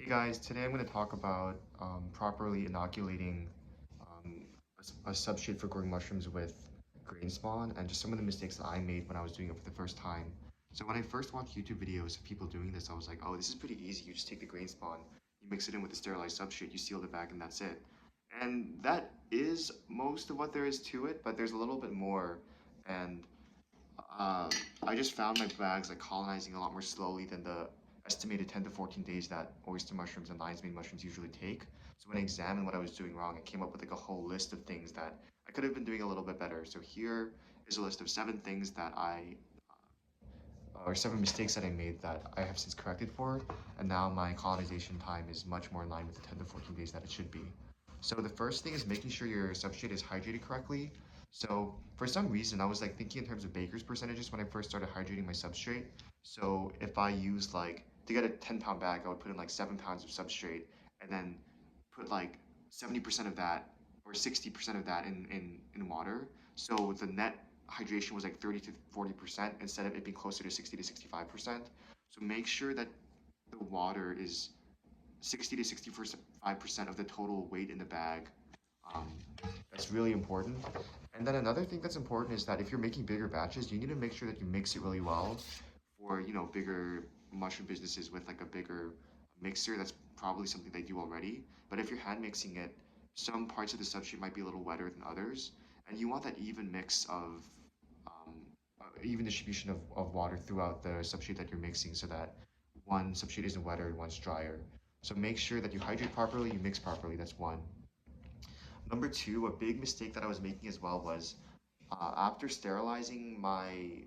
Hey guys, today I'm going to talk about properly inoculating um, a substrate for growing mushrooms with grain spawn and just some of the mistakes that I made when I was doing it for the first time. So when I first watched YouTube videos of people doing this, I was like, oh, this is pretty easy. You just take the grain spawn, you mix it in with the sterilized substrate, you seal the bag, and that's it. And that is most of what there is to it, but there's a little bit more. And uh, I just found my bags like colonizing a lot more slowly than the estimated 10 to 14 days that oyster mushrooms and lion's mane mushrooms usually take. So when I examined what I was doing wrong, I came up with like a whole list of things that I could have been doing a little bit better. So here is a list of 7 things that or 7 mistakes that I made that I have since corrected for, and now my colonization time is much more in line with the 10 to 14 days that it should be. So the first thing is making sure your substrate is hydrated correctly. So for some reason, I was like thinking in terms of Baker's percentages when I first started hydrating my substrate. So if I used like to get a 10-pound bag, I would put in like 7 pounds of substrate and then put like 70% of that or 60% of that in water. So the net hydration was like 30 to 40% instead of it being closer to 60 to 65%. So make sure that the water is 60 to 65% of the total weight in the bag. Um, that's really important. And then another thing that's important is that if you're making bigger batches, you need to make sure that you mix it really well for, bigger mushroom businesses with like a bigger mixer. That's probably something they do already. But if you're hand mixing it, some parts of the substrate might be a little wetter than others. And you want that even mix of even distribution of water throughout the substrate that you're mixing so that one substrate isn't wetter and one's drier. So make sure that you hydrate properly, you mix properly. That's one. Number two, a big mistake that I was making as well was after sterilizing my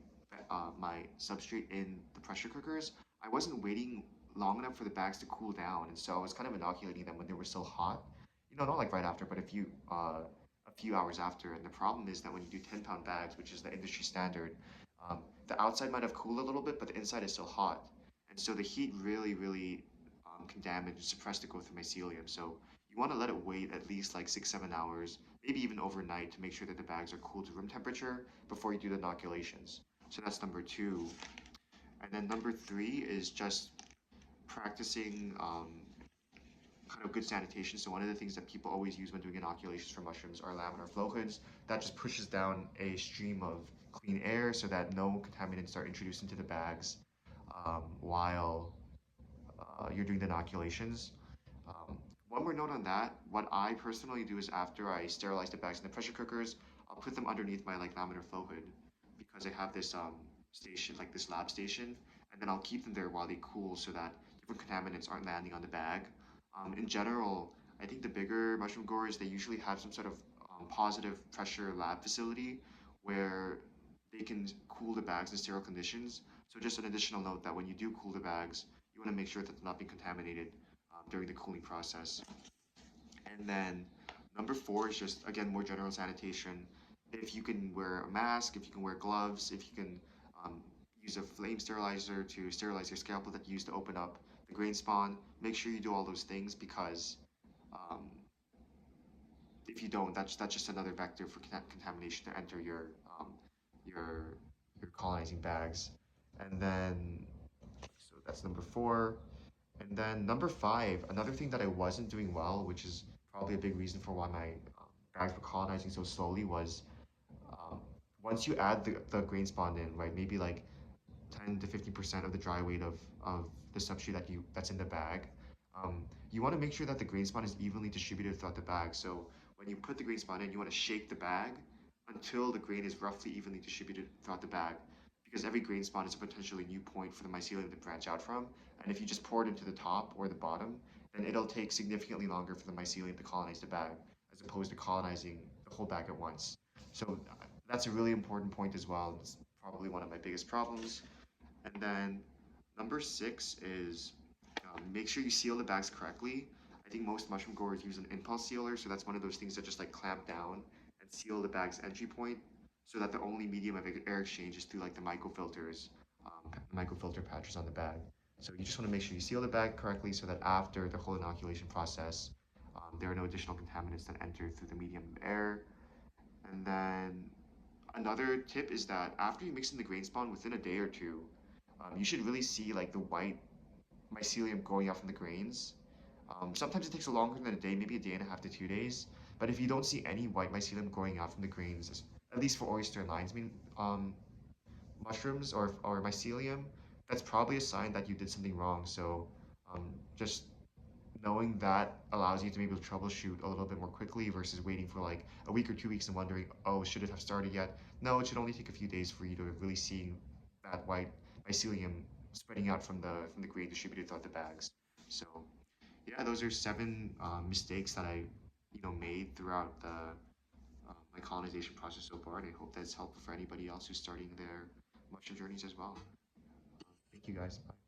substrate in the pressure cookers, I wasn't waiting long enough for the bags to cool down, and so I was kind of inoculating them when they were still hot. Not like right after, but a few hours after. And the problem is that when you do 10-pound bags, which is the industry standard, the outside might have cooled a little bit, but the inside is still hot, and so the heat really can damage and suppress the growth of mycelium. So you want to let it wait at least like 6, 7 hours, maybe even overnight, to make sure that the bags are cool to room temperature before you do the inoculations. So that's number two. And then number three is just practicing kind of good sanitation. So one of the things that people always use when doing inoculations for mushrooms are laminar flow hoods. That just pushes down a stream of clean air so that no contaminants are introduced into the bags while you're doing the inoculations. Um, One more note on that. What I personally do is after I sterilize the bags in the pressure cookers, I'll put them underneath my like laminar flow hood because I have this station, like this lab station, and then I'll keep them there while they cool so that different contaminants aren't landing on the bag. In general, I think the bigger mushroom growers, they usually have some sort of positive pressure lab facility where they can cool the bags in sterile conditions. So just an additional note that when you do cool the bags, you want to make sure that they're not being contaminated during the cooling process. And then number four is just, again, more general sanitation. If you can wear a mask, if you can wear gloves, if you can um, use a flame sterilizer to sterilize your scalpel that you use to open up the grain spawn, make sure you do all those things because um, if you don't, that's just another vector for contamination to enter um, your your colonizing bags. And then, so that's number four. And then number five, another thing that I wasn't doing well, which is probably a big reason for why my bags were colonizing so slowly, was um, once you add the grain spawn in, right, maybe like 10 to 50% of the dry weight of the substrate that's in the bag, you want to make sure that the grain spawn is evenly distributed throughout the bag. So when you put the grain spawn in, you want to shake the bag until the grain is roughly evenly distributed throughout the bag, because every grain spawn is a potentially new point for the mycelium to branch out from. And if you just pour it into the top or the bottom, then it'll take significantly longer for the mycelium to colonize the bag as opposed to colonizing the whole bag at once. So that's a really important point as well. It's probably one of my biggest problems. And then number six is make sure you seal the bags correctly. I think most mushroom growers use an impulse sealer, so that's one of those things that just like clamp down and seal the bag's entry point so that the only medium of air exchange is through like the microfilters, microfilter patches on the bag. So you just want to make sure you seal the bag correctly so that after the whole inoculation process, there are no additional contaminants that enter through the medium of air. And then another tip is that after you mix in the grain spawn within a day or two, you should really see like the white mycelium growing out from the grains. Sometimes it takes longer than a day, maybe a day and a half to 2 days. But if you don't see any white mycelium growing out from the grains, at least for oyster and lion's mane mushrooms or mycelium, that's probably a sign that you did something wrong. So just knowing that allows you to maybe troubleshoot a little bit more quickly versus waiting for like a week or 2 weeks and wondering, oh, should it have started yet? No, it should only take a few days for you to really see that white mycelium spreading out from the grain distributed throughout the bags. So yeah, those are seven mistakes that I made throughout the my colonization process so far, and I hope that's helpful for anybody else who's starting their mushroom journeys as well. Thank you guys. Bye.